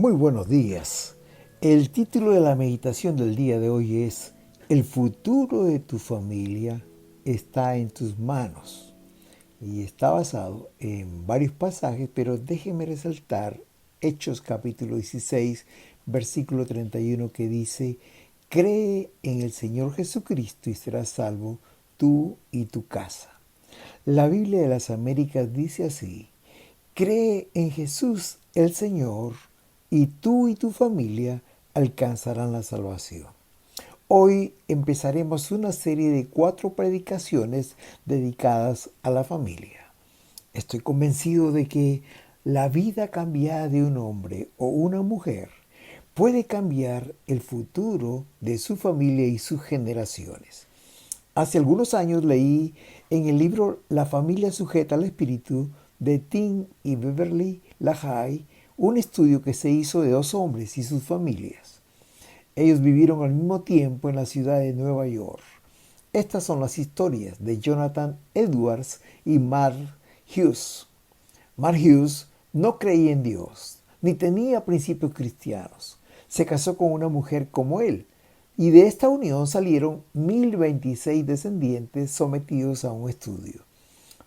Muy buenos días. El título de la meditación del día de hoy es El futuro de tu familia está en tus manos. Y está basado en varios pasajes, pero déjeme resaltar Hechos capítulo 16, versículo 31 que dice, cree en el Señor Jesucristo y serás salvo tú y tu casa. La Biblia de las Américas dice así, cree en Jesús el Señor y tú y tu familia alcanzarán la salvación. Hoy empezaremos una serie de 4 predicaciones dedicadas a la familia. Estoy convencido de que la vida cambiada de un hombre o una mujer puede cambiar el futuro de su familia y sus generaciones. Hace algunos años leí en el libro La familia sujeta al espíritu de Tim y Beverly LaHaye un estudio que se hizo de 2 hombres y sus familias. Ellos vivieron al mismo tiempo en la ciudad de Nueva York. Estas son las historias de Jonathan Edwards y Mark Hughes. Mark Hughes no creía en Dios, ni tenía principios cristianos. Se casó con una mujer como él, y de esta unión salieron 1026 descendientes sometidos a un estudio.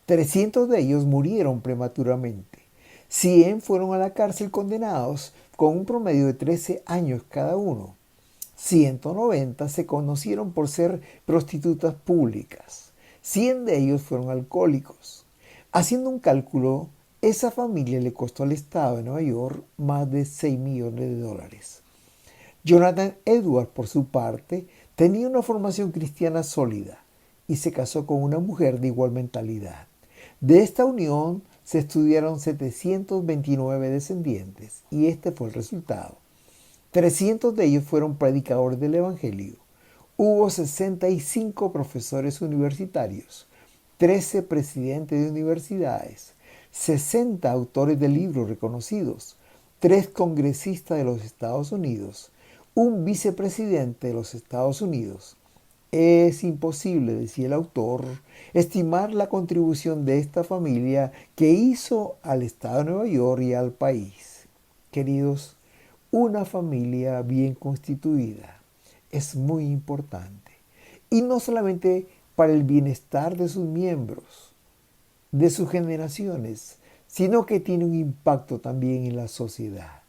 300 de ellos murieron prematuramente. 100 fueron a la cárcel condenados con un promedio de 13 años cada uno. 190 se conocieron por ser prostitutas públicas. 100 de ellos fueron alcohólicos. Haciendo un cálculo, esa familia le costó al Estado de Nueva York más de $6 millones. Jonathan Edwards, por su parte, tenía una formación cristiana sólida y se casó con una mujer de igual mentalidad. De esta unión se estudiaron 729 descendientes y este fue el resultado. 300 de ellos fueron predicadores del Evangelio. Hubo 65 profesores universitarios, 13 presidentes de universidades, 60 autores de libros reconocidos, 3 congresistas de los Estados Unidos, un vicepresidente de los Estados Unidos. Es imposible, decía el autor, estimar la contribución de esta familia que hizo al Estado de Nueva York y al país. Queridos, una familia bien constituida es muy importante. Y no solamente para el bienestar de sus miembros, de sus generaciones, sino que tiene un impacto también en la sociedad.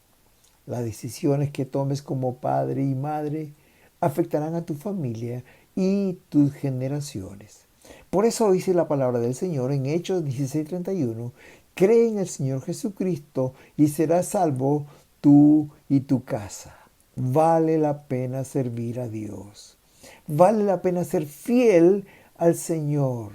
Las decisiones que tomes como padre y madre afectarán a tu familia y tus generaciones. Por eso dice la palabra del Señor en Hechos 16:31, cree en el Señor Jesucristo y serás salvo tú y tu casa. Vale la pena servir a Dios. Vale la pena ser fiel al Señor.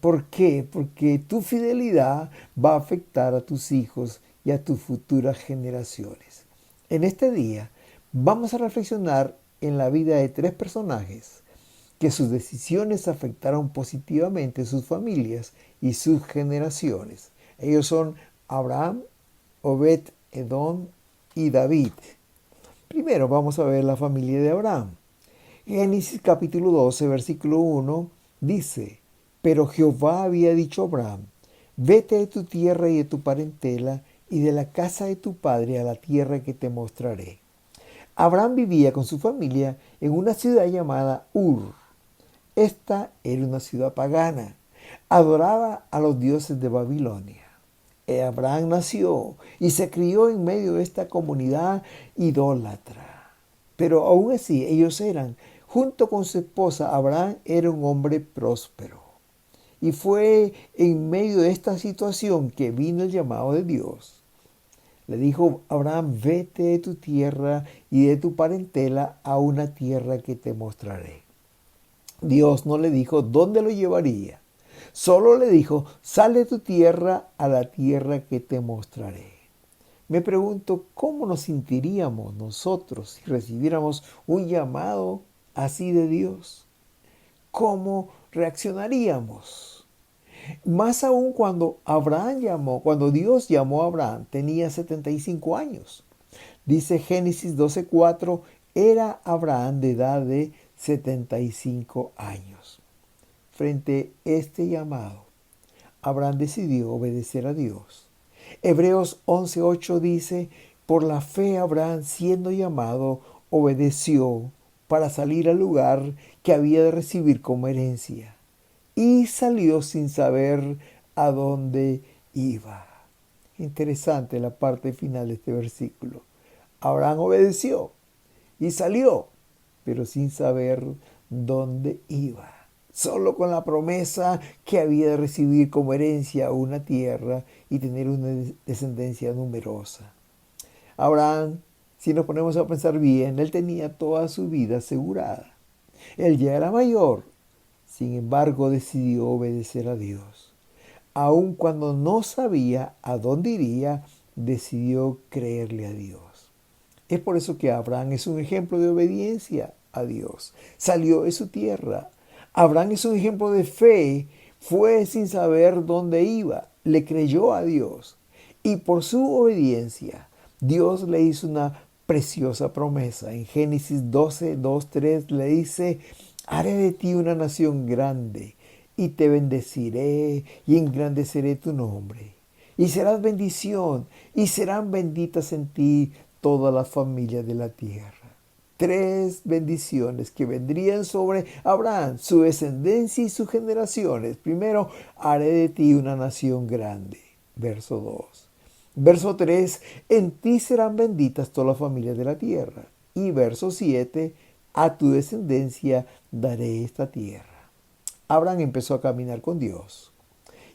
¿Por qué? Porque tu fidelidad va a afectar a tus hijos y a tus futuras generaciones. En este día vamos a reflexionar en la vida de 3 personajes que sus decisiones afectaron positivamente sus familias y sus generaciones. Ellos son Abraham, Obed, Edom y David. Primero vamos a ver la familia de Abraham. Génesis capítulo 12, versículo 1 dice, pero Jehová había dicho a Abraham, vete de tu tierra y de tu parentela y de la casa de tu padre a la tierra que te mostraré. Abraham vivía con su familia en una ciudad llamada Ur. Esta era una ciudad pagana. Adoraba a los dioses de Babilonia. Abraham nació y se crió en medio de esta comunidad idólatra. Pero aún así ellos eran, junto con su esposa, Abraham era un hombre próspero. Y fue en medio de esta situación que vino el llamado de Dios. Le dijo Abraham, vete de tu tierra y de tu parentela a una tierra que te mostraré. Dios no le dijo dónde lo llevaría. Solo le dijo, sal de tu tierra a la tierra que te mostraré. Me pregunto, ¿cómo nos sentiríamos nosotros si recibiéramos un llamado así de Dios? ¿Cómo reaccionaríamos? Más aún cuando Dios llamó a Abraham, tenía 75 años. Dice Génesis 12:4, era Abraham de edad de 75 años. Frente a este llamado, Abraham decidió obedecer a Dios. Hebreos 11:8 dice, Por la fe Abraham, siendo llamado, obedeció para salir al lugar que había de recibir como herencia. Y salió sin saber a dónde iba. Interesante la parte final de este versículo. Abraham obedeció y salió, pero sin saber dónde iba. Solo con la promesa que había de recibir como herencia una tierra y tener una descendencia numerosa. Abraham, si nos ponemos a pensar bien, él tenía toda su vida asegurada. Él ya era mayor, sin embargo decidió obedecer a Dios. Aun cuando no sabía a dónde iría, decidió creerle a Dios. Es por eso que Abraham es un ejemplo de obediencia a Dios. Salió de su tierra. Abraham es un ejemplo de fe. Fue sin saber dónde iba. Le creyó a Dios. Y por su obediencia, Dios le hizo una preciosa promesa. En Génesis 12, 2, 3 le dice: haré de ti una nación grande y te bendeciré y engrandeceré tu nombre. Y serás bendición y serán benditas en ti todas las familias de la tierra. 3 bendiciones que vendrían sobre Abraham, su descendencia y sus generaciones. Primero, haré de ti una nación grande. Verso 2. Verso 3, en ti serán benditas todas las familias de la tierra. Y verso 7, a tu descendencia daré esta tierra. Abraham empezó a caminar con Dios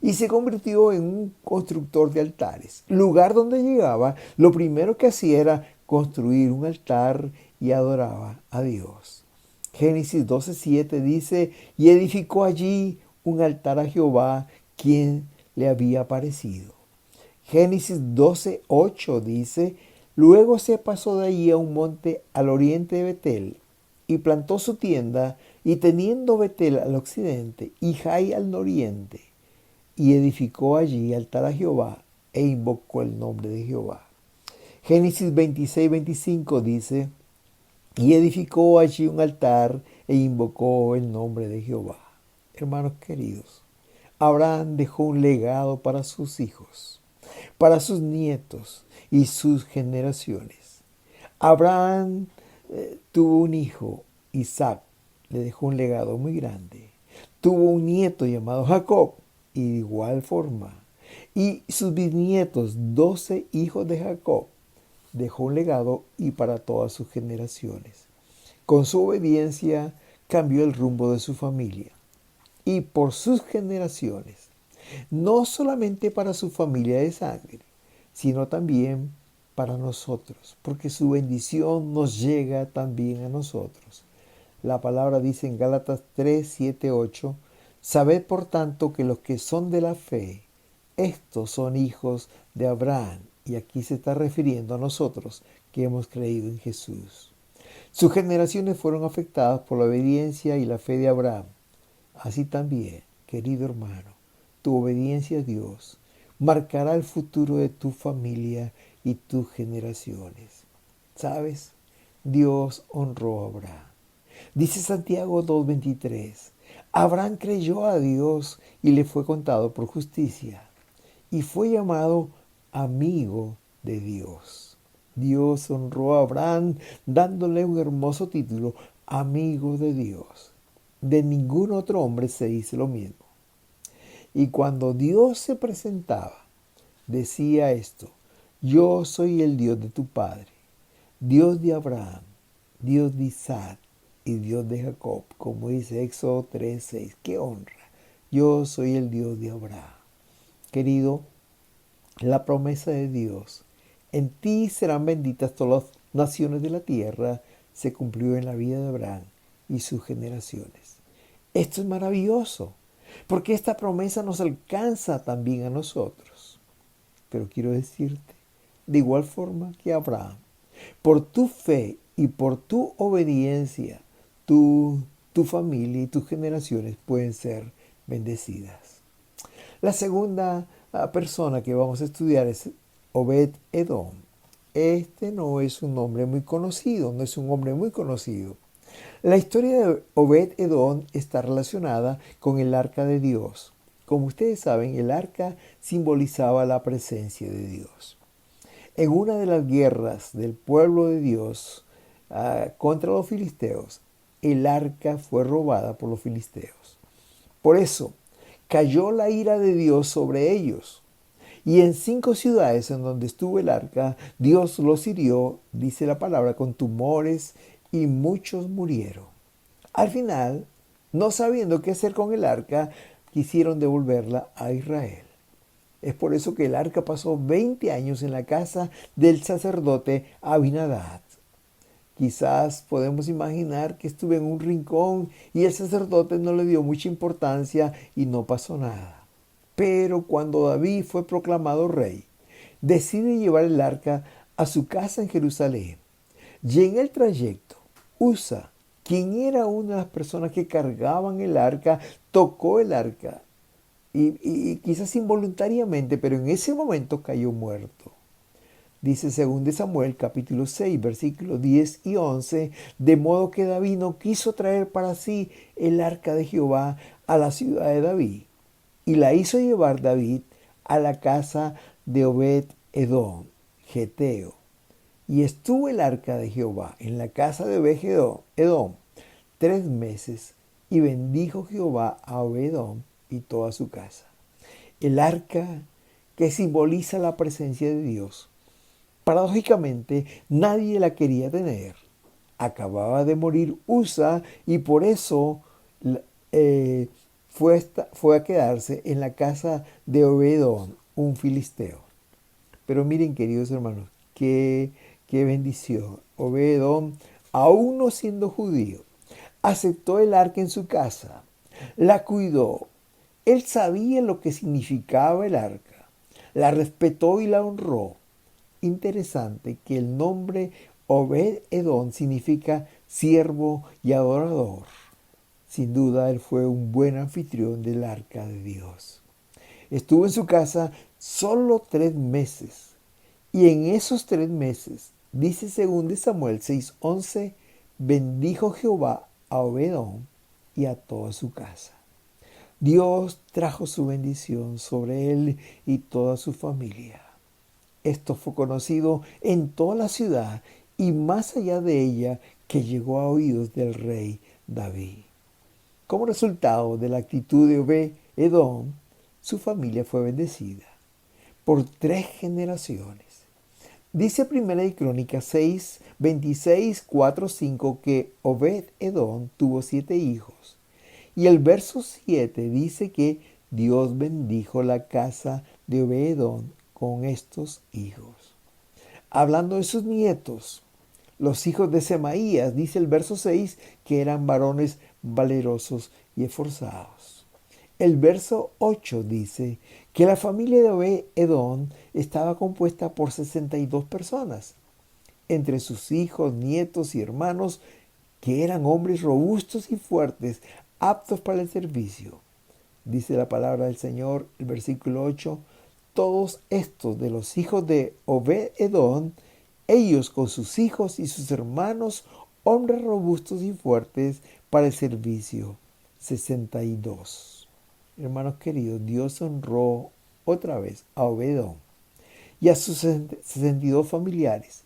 y se convirtió en un constructor de altares. Lugar donde llegaba, lo primero que hacía era construir un altar y adoraba a Dios. Génesis 12:7 dice: y edificó allí un altar a Jehová, quien le había aparecido. Génesis 12:8 dice: luego se pasó de allí a un monte al oriente de Betel, y plantó su tienda, y teniendo Betel al occidente y Jai al oriente, y edificó allí altar a Jehová, e invocó el nombre de Jehová. Génesis 26:25 dice: y edificó allí un altar, e invocó el nombre de Jehová. Hermanos queridos, Abraham dejó un legado para sus hijos, para sus nietos y sus generaciones. Abraham tuvo un hijo, Isaac, le dejó un legado muy grande. Tuvo un nieto llamado Jacob, y de igual forma. Y sus bisnietos, 12 hijos de Jacob, dejó un legado y para todas sus generaciones. Con su obediencia cambió el rumbo de su familia y por sus generaciones, no solamente para su familia de sangre, sino también para nosotros, porque su bendición nos llega también a nosotros. La palabra dice en Gálatas 3, 7, 8: sabed por tanto que los que son de la fe, estos son hijos de Abraham. Y aquí se está refiriendo a nosotros que hemos creído en Jesús. Sus generaciones fueron afectadas por la obediencia y la fe de Abraham. Así también, querido hermano, tu obediencia a Dios marcará el futuro de tu familia y tus generaciones. ¿Sabes? Dios honró a Abraham. Dice Santiago 2:23: Abraham creyó a Dios y le fue contado por justicia, y fue llamado amigo de Dios. Dios honró a Abraham dándole un hermoso título: amigo de Dios. De ningún otro hombre se dice lo mismo. Y cuando Dios se presentaba, decía esto: yo soy el Dios de tu padre, Dios de Abraham, Dios de Isaac y Dios de Jacob, como dice Éxodo 3:6. ¡Qué honra! Yo soy el Dios de Abraham. Querido, la promesa de Dios: en ti serán benditas todas las naciones de la tierra, se cumplió en la vida de Abraham y sus generaciones. Esto es maravilloso, porque esta promesa nos alcanza también a nosotros. Pero quiero decirte, de igual forma que Abraham, por tu fe y por tu obediencia, tu familia y tus generaciones pueden ser bendecidas. La segunda persona que vamos a estudiar es Obed-Edom. Este no es un nombre muy conocido, no es un hombre muy conocido. La historia de Obed-Edom está relacionada con el arca de Dios. Como ustedes saben, el arca simbolizaba la presencia de Dios. En una de las guerras del pueblo de Dios contra los filisteos, el arca fue robada por los filisteos. Por eso cayó la ira de Dios sobre ellos. Y en 5 ciudades en donde estuvo el arca, Dios los hirió, dice la palabra, con tumores y muchos murieron. Al final, no sabiendo qué hacer con el arca, quisieron devolverla a Israel. Es por eso que el arca pasó 20 años en la casa del sacerdote Abinadab. Quizás podemos imaginar que estuvo en un rincón y el sacerdote no le dio mucha importancia y no pasó nada. Pero cuando David fue proclamado rey, decide llevar el arca a su casa en Jerusalén. Y en el trayecto, Usa, quien era una de las personas que cargaban el arca, tocó el arca y quizás involuntariamente, pero en ese momento cayó muerto. Dice 2 Samuel capítulo 6 versículos 10 y 11, de modo que David no quiso traer para sí el arca de Jehová a la ciudad de David, y la hizo llevar David a la casa de Obed-Edom, Geteo. Y estuvo el arca de Jehová en la casa de Obed-Edom 3 meses, y bendijo Jehová a Obed-Edom y toda su casa. El arca, que simboliza la presencia de Dios, paradójicamente nadie la quería tener. Acababa de morir Usa y por eso fue a quedarse en la casa de Obed-Edom, un filisteo. Pero miren, queridos hermanos, qué bendición. Obed-Edom, aún no siendo judío, aceptó el arca en su casa, la cuidó. Él sabía lo que significaba el arca, la respetó y la honró. Interesante que el nombre Obed-Edom significa siervo y adorador. Sin duda, él fue un buen anfitrión del arca de Dios. Estuvo en su casa solo 3 meses. Y en esos 3 meses, dice 2 Samuel 6:11, bendijo Jehová a Obed-Edom y a toda su casa. Dios trajo su bendición sobre él y toda su familia. Esto fue conocido en toda la ciudad y más allá de ella, que llegó a oídos del rey David. Como resultado de la actitud de Obed-Edom, su familia fue bendecida por 3 generaciones. Dice Primera de Crónicas 6, 26, 4, 5 que Obed-Edom tuvo 7 hijos. Y el verso 7 dice que Dios bendijo la casa de Obed-Edom con estos hijos. Hablando de sus nietos, los hijos de Semaías, dice el verso 6, que eran varones valerosos y esforzados. El verso 8 dice que la familia de Obed-Edom estaba compuesta por 62 personas, entre sus hijos, nietos y hermanos, que eran hombres robustos y fuertes, aptos para el servicio. Dice la palabra del Señor, el versículo 8, todos estos de los hijos de Obed-Edom, ellos con sus hijos y sus hermanos, hombres robustos y fuertes para el servicio. 62. Hermanos queridos, Dios honró otra vez a Obed-Edom y a sus 62 familiares.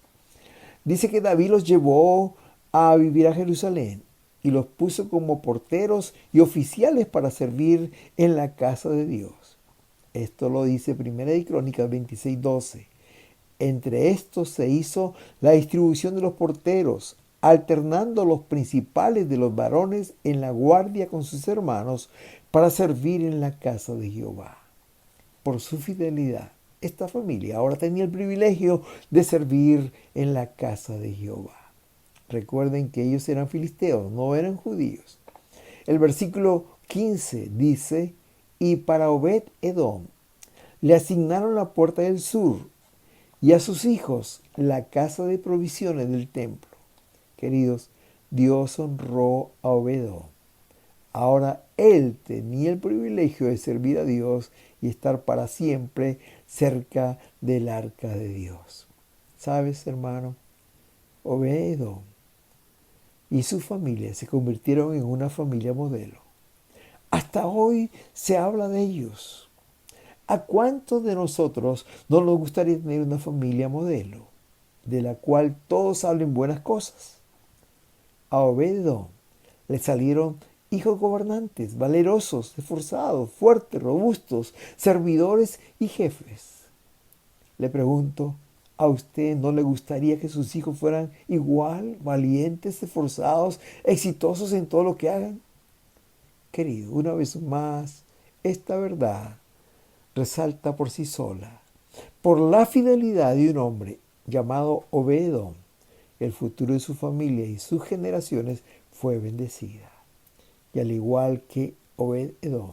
Dice que David los llevó a vivir a Jerusalén y los puso como porteros y oficiales para servir en la casa de Dios. Esto lo dice Primera de Crónicas 26:12. Entre estos se hizo la distribución de los porteros, alternando los principales de los varones en la guardia con sus hermanos para servir en la casa de Jehová. Por su fidelidad, esta familia ahora tenía el privilegio de servir en la casa de Jehová. Recuerden que ellos eran filisteos, no eran judíos. El versículo 15 dice, y para Obed-Edom le asignaron la puerta del sur y a sus hijos la casa de provisiones del templo. Queridos, Dios honró a Obed-Edom. Ahora él tenía el privilegio de servir a Dios y estar para siempre cerca del arca de Dios. ¿Sabes, hermano? Obed-Edom y su familia se convirtieron en una familia modelo. Hasta hoy se habla de ellos. ¿A cuántos de nosotros no nos gustaría tener una familia modelo, de la cual todos hablen buenas cosas? A Obed-Edom le salieron hijos gobernantes, valerosos, esforzados, fuertes, robustos, servidores y jefes. Le pregunto, ¿a usted no le gustaría que sus hijos fueran igual, valientes, esforzados, exitosos en todo lo que hagan? Querido, una vez más, esta verdad resalta por sí sola. Por la fidelidad de un hombre llamado Obed-Edom, el futuro de su familia y sus generaciones fue bendecida. Y al igual que Obed-Edom,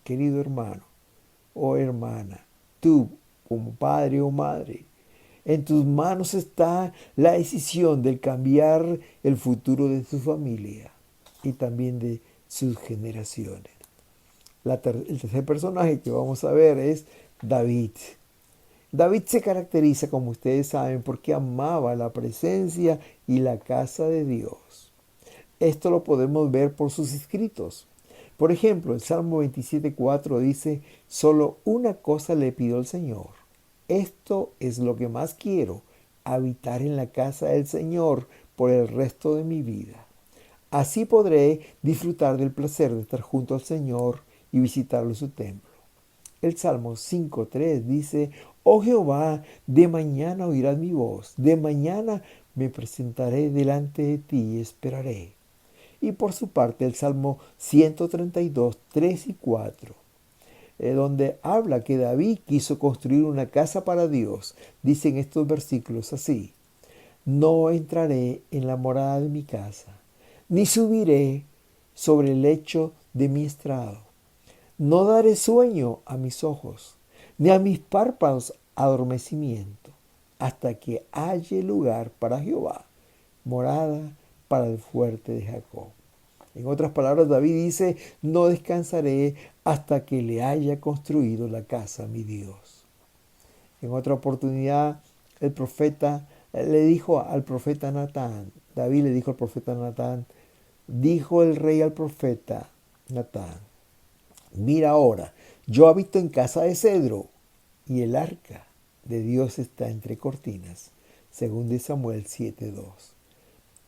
querido hermano o hermana, tú como padre o madre, en tus manos está la decisión de cambiar el futuro de tu familia y también de sus generaciones. El tercer personaje que vamos a ver es David. David se caracteriza, como ustedes saben, porque amaba la presencia y la casa de Dios. Esto lo podemos ver por sus escritos. Por ejemplo, el Salmo 27:4 dice, solo una cosa le pido al Señor. Esto es lo que más quiero, habitar en la casa del Señor por el resto de mi vida. Así podré disfrutar del placer de estar junto al Señor y visitarlo en su templo. El Salmo 5:3 dice, oh Jehová, de mañana oirás mi voz, de mañana me presentaré delante de ti y esperaré. Y por su parte el Salmo 132:3 y 4, donde habla que David quiso construir una casa para Dios, dicen estos versículos así, no entraré en la morada de mi casa, ni subiré sobre el lecho de mi estrado. No daré sueño a mis ojos, ni a mis párpados adormecimiento, hasta que halle lugar para Jehová, morada para el fuerte de Jacob. En otras palabras, David dice, no descansaré hasta que le haya construido la casa a mi Dios. En otra oportunidad, el profeta le dijo al profeta Natán, David le dijo al profeta Natán, dijo el rey al profeta Natán, mira ahora, yo habito en casa de cedro y el arca de Dios está entre cortinas, según de Samuel 7:2.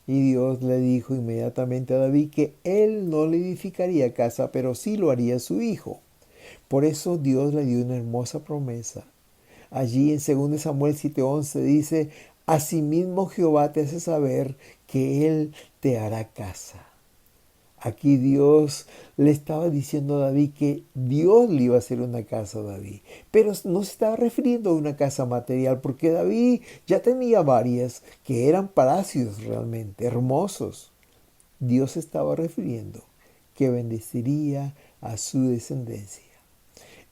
Y Dios le dijo inmediatamente a David que él no le edificaría casa, pero sí lo haría su hijo. Por eso Dios le dio una hermosa promesa. Allí en 2 Samuel 7:11 dice, asimismo Jehová te hace saber que él te hará casa. Aquí Dios le estaba diciendo a David que Dios le iba a hacer una casa a David. Pero no se estaba refiriendo a una casa material, porque David ya tenía varias que eran palacios realmente hermosos. Dios se estaba refiriendo que bendeciría a su descendencia.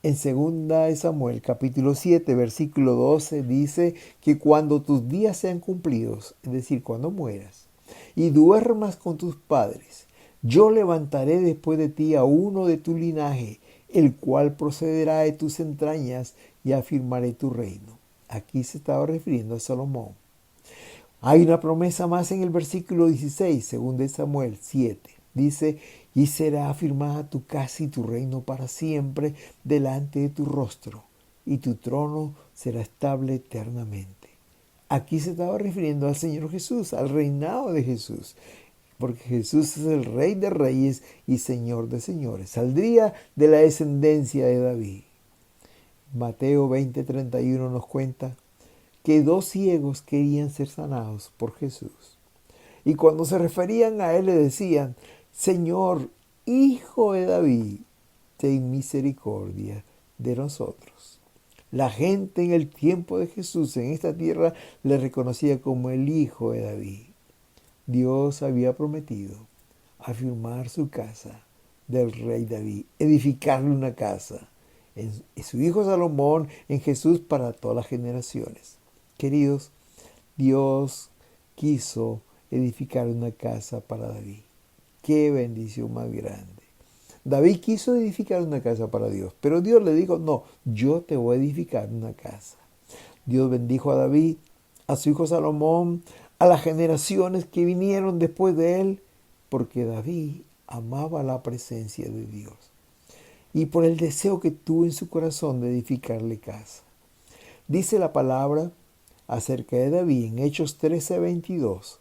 En 2 Samuel capítulo 7 versículo 12 dice que cuando tus días sean cumplidos, es decir, cuando mueras, y duermas con tus padres, yo levantaré después de ti a uno de tu linaje, el cual procederá de tus entrañas y afirmaré tu reino. Aquí se estaba refiriendo a Salomón. Hay una promesa más en el versículo 16, según de Samuel 7. Dice, y será afirmada tu casa y tu reino para siempre delante de tu rostro, y tu trono será estable eternamente. Aquí se estaba refiriendo al Señor Jesús, al reinado de Jesús, porque Jesús es el Rey de Reyes y Señor de Señores. Saldría de la descendencia de David. Mateo 20:31 nos cuenta que dos ciegos querían ser sanados por Jesús. Y cuando se referían a él le decían, Señor, Hijo de David, ten misericordia de nosotros. La gente en el tiempo de Jesús en esta tierra le reconocía como el Hijo de David. Dios había prometido afirmar su casa del rey David, edificarle una casa en su hijo Salomón, en Jesús para todas las generaciones. Queridos, Dios quiso edificar una casa para David. ¡Qué bendición más grande! David quiso edificar una casa para Dios, pero Dios le dijo, no, yo te voy a edificar una casa. Dios bendijo a David, a su hijo Salomón, a las generaciones que vinieron después de él, porque David amaba la presencia de Dios. y por el deseo que tuvo en su corazón de edificarle casa. Dice la palabra acerca de David en Hechos 13:22.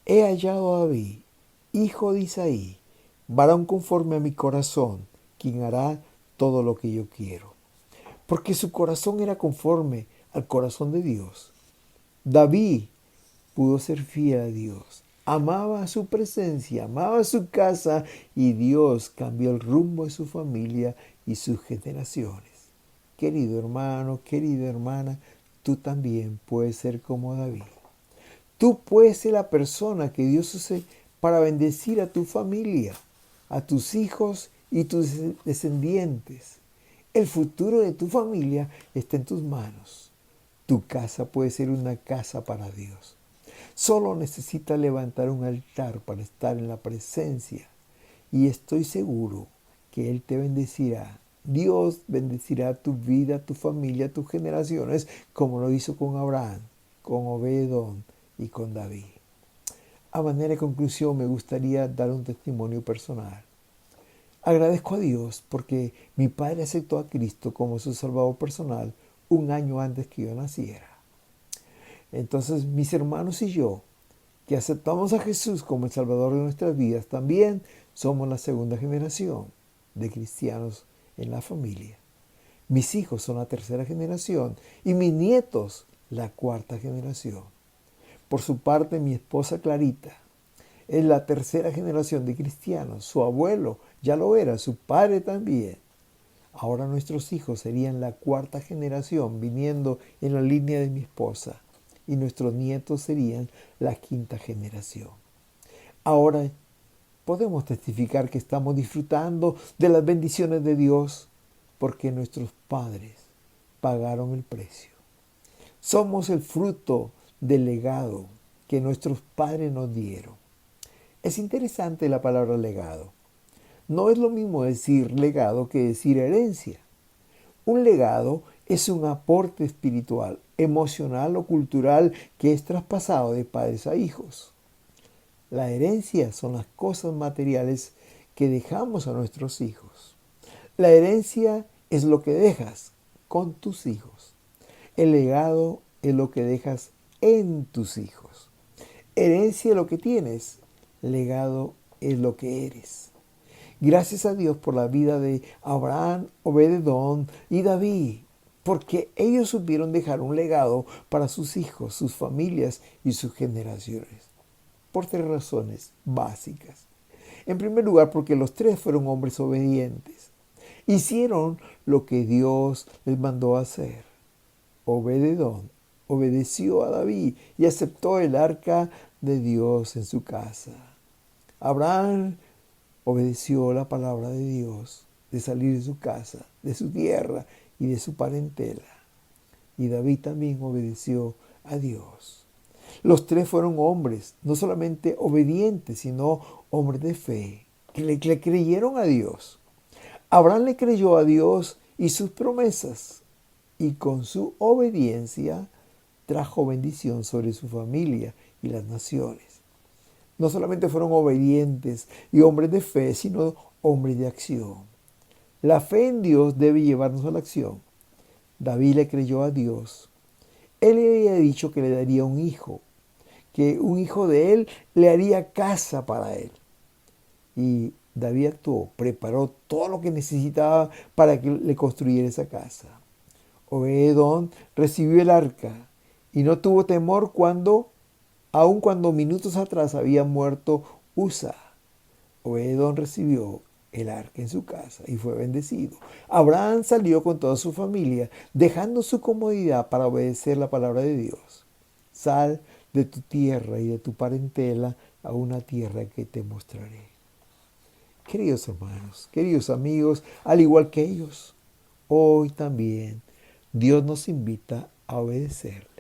He hallado a David, hijo de Isaí, varón conforme a mi corazón, quien hará todo lo que yo quiero. Porque su corazón era conforme al corazón de Dios. David pudo ser fiel a Dios. Amaba su presencia, amaba su casa y Dios cambió el rumbo de su familia y sus generaciones. Querido hermano, querida hermana, tú también puedes ser como David. Tú puedes ser la persona que Dios use para bendecir a tu familia, a tus hijos y tus descendientes. El futuro de tu familia está en tus manos. Tu casa puede ser una casa para Dios. Solo necesitas levantar un altar para estar en la presencia y estoy seguro que Él te bendecirá. Dios bendecirá tu vida, tu familia, tus generaciones, como lo hizo con Abraham, con Obed-edom y con David. A manera de conclusión, me gustaría dar un testimonio personal. Agradezco a Dios porque mi padre aceptó a Cristo como su Salvador personal un año antes que yo naciera. Entonces, mis hermanos y yo, que aceptamos a Jesús como el Salvador de nuestras vidas, también somos la segunda generación de cristianos en la familia. Mis hijos son la tercera generación y mis nietos la cuarta generación. Por su parte, mi esposa Clarita es la tercera generación de cristianos. Su abuelo ya lo era, su padre también. Ahora nuestros hijos serían la cuarta generación viniendo en la línea de mi esposa y nuestros nietos serían la quinta generación. Ahora podemos testificar que estamos disfrutando de las bendiciones de Dios porque nuestros padres pagaron el precio. Somos el fruto del legado que nuestros padres nos dieron. Es interesante la palabra legado. No es lo mismo decir legado que decir herencia. Un legado es un aporte espiritual, emocional o cultural que es traspasado de padres a hijos. La herencia son las cosas materiales que dejamos a nuestros hijos. La herencia es lo que dejas con tus hijos. El legado es lo que dejas en tus hijos. Herencia es lo que tienes. Legado es lo que eres. Gracias a Dios por la vida de Abraham, Obed-edom y David, porque ellos supieron dejar un legado para sus hijos, sus familias y sus generaciones. Por tres razones básicas. En primer lugar, porque los tres fueron hombres obedientes. Hicieron lo que Dios les mandó hacer. Obed-edom obedeció a David y aceptó el arca de Dios en su casa. Abraham obedeció la palabra de Dios de salir de su casa, de su tierra y de su parentela. Y David también obedeció a Dios. Los tres fueron hombres, no solamente obedientes, sino hombres de fe, que le creyeron a Dios. Abraham le creyó a Dios y sus promesas, y con su obediencia trajo bendición sobre su familia y las naciones. No solamente fueron obedientes y hombres de fe, sino hombres de acción. La fe en Dios debe llevarnos a la acción. David le creyó a Dios. Él le había dicho que le daría un hijo, que un hijo de él le haría casa para él. Y David actuó, preparó todo lo que necesitaba para que le construyera esa casa. Obed-edom recibió el arca y no tuvo temor aun cuando minutos atrás había muerto Usa. Obed-edom recibió el arca en su casa y fue bendecido. Abraham salió con toda su familia, dejando su comodidad para obedecer la palabra de Dios. Sal de tu tierra y de tu parentela a una tierra que te mostraré. Queridos hermanos, queridos amigos, al igual que ellos, hoy también Dios nos invita a obedecerle.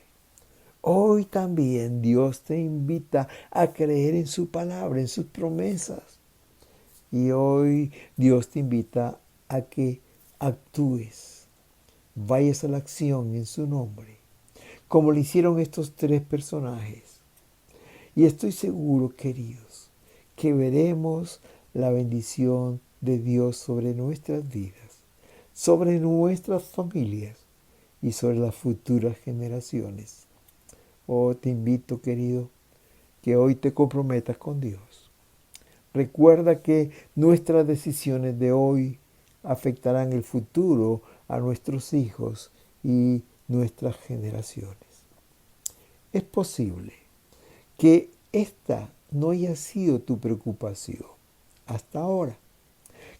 Hoy también Dios te invita a creer en su palabra, en sus promesas. Y hoy Dios te invita a que actúes, vayas a la acción en su nombre, como lo hicieron estos tres personajes. Y estoy seguro, queridos, que veremos la bendición de Dios sobre nuestras vidas. sobre nuestras familias y sobre las futuras generaciones. Oh, te invito, querido, que hoy te comprometas con Dios. Recuerda que nuestras decisiones de hoy afectarán el futuro a nuestros hijos y nuestras generaciones. Es posible que esta no haya sido tu preocupación hasta ahora.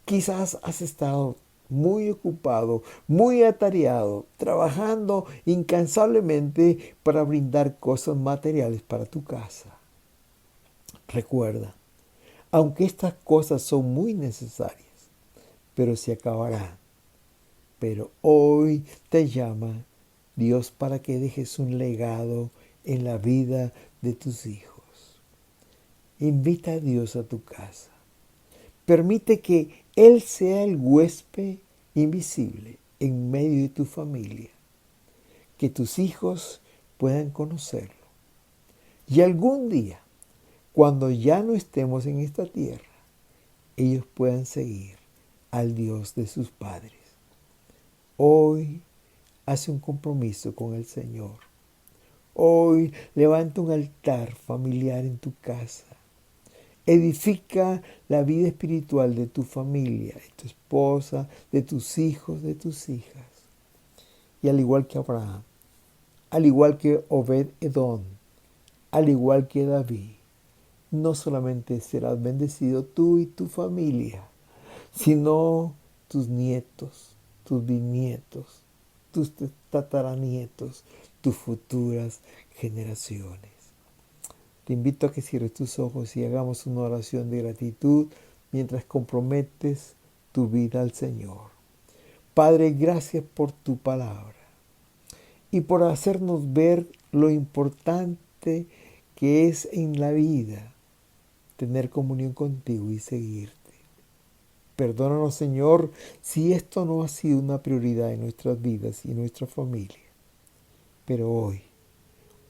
Quizás has estado muy ocupado, muy atareado, trabajando incansablemente para brindar cosas materiales para tu casa. Recuerda, aunque estas cosas son muy necesarias, pero se acabarán. Pero hoy te llama Dios para que dejes un legado en la vida de tus hijos. Invita a Dios a tu casa. Permite que Él sea el huésped invisible en medio de tu familia. Que tus hijos puedan conocerlo. Y algún día, cuando ya no estemos en esta tierra, ellos puedan seguir al Dios de sus padres. Hoy hace un compromiso con el Señor. Hoy levanta un altar familiar en tu casa. Edifica la vida espiritual de tu familia, de tu esposa, de tus hijos, de tus hijas. Y al igual que Abraham, al igual que Obed-Edom, al igual que David, no solamente serás bendecido tú y tu familia, sino tus nietos, tus bisnietos, tus tataranietos, tus futuras generaciones. Te invito a que cierres tus ojos y hagamos una oración de gratitud mientras comprometes tu vida al Señor. Padre, gracias por tu palabra y por hacernos ver lo importante que es en la vida tener comunión contigo y seguirte. Perdónanos, Señor, si esto no ha sido una prioridad en nuestras vidas y en nuestra familia. Pero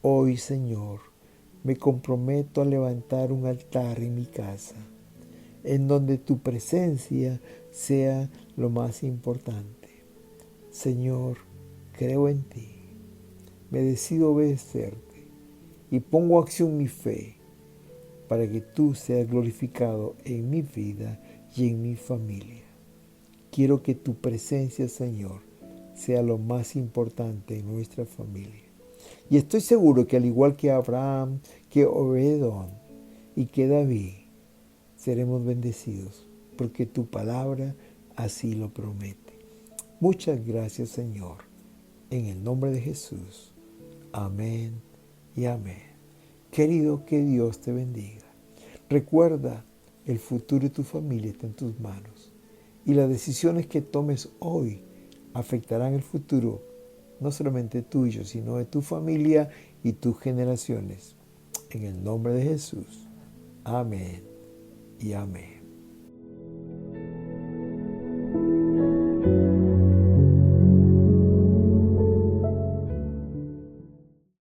hoy, Señor, me comprometo a levantar un altar en mi casa, en donde tu presencia sea lo más importante. Señor, creo en ti, me decido obedecerte y pongo a acción mi fe para que tú seas glorificado en mi vida y en mi familia. Quiero que tu presencia, Señor, sea lo más importante en nuestra familia. Y estoy seguro que al igual que Abraham, que Obed-Edom y que David, seremos bendecidos, porque tu palabra así lo promete. Muchas gracias, Señor. En el nombre de Jesús. Amén y amén. Querido, que Dios te bendiga. Recuerda, el futuro de tu familia está en tus manos. Y las decisiones que tomes hoy afectarán el futuro, no solamente tuyo, sino de tu familia y tus generaciones. En el nombre de Jesús. Amén y amén.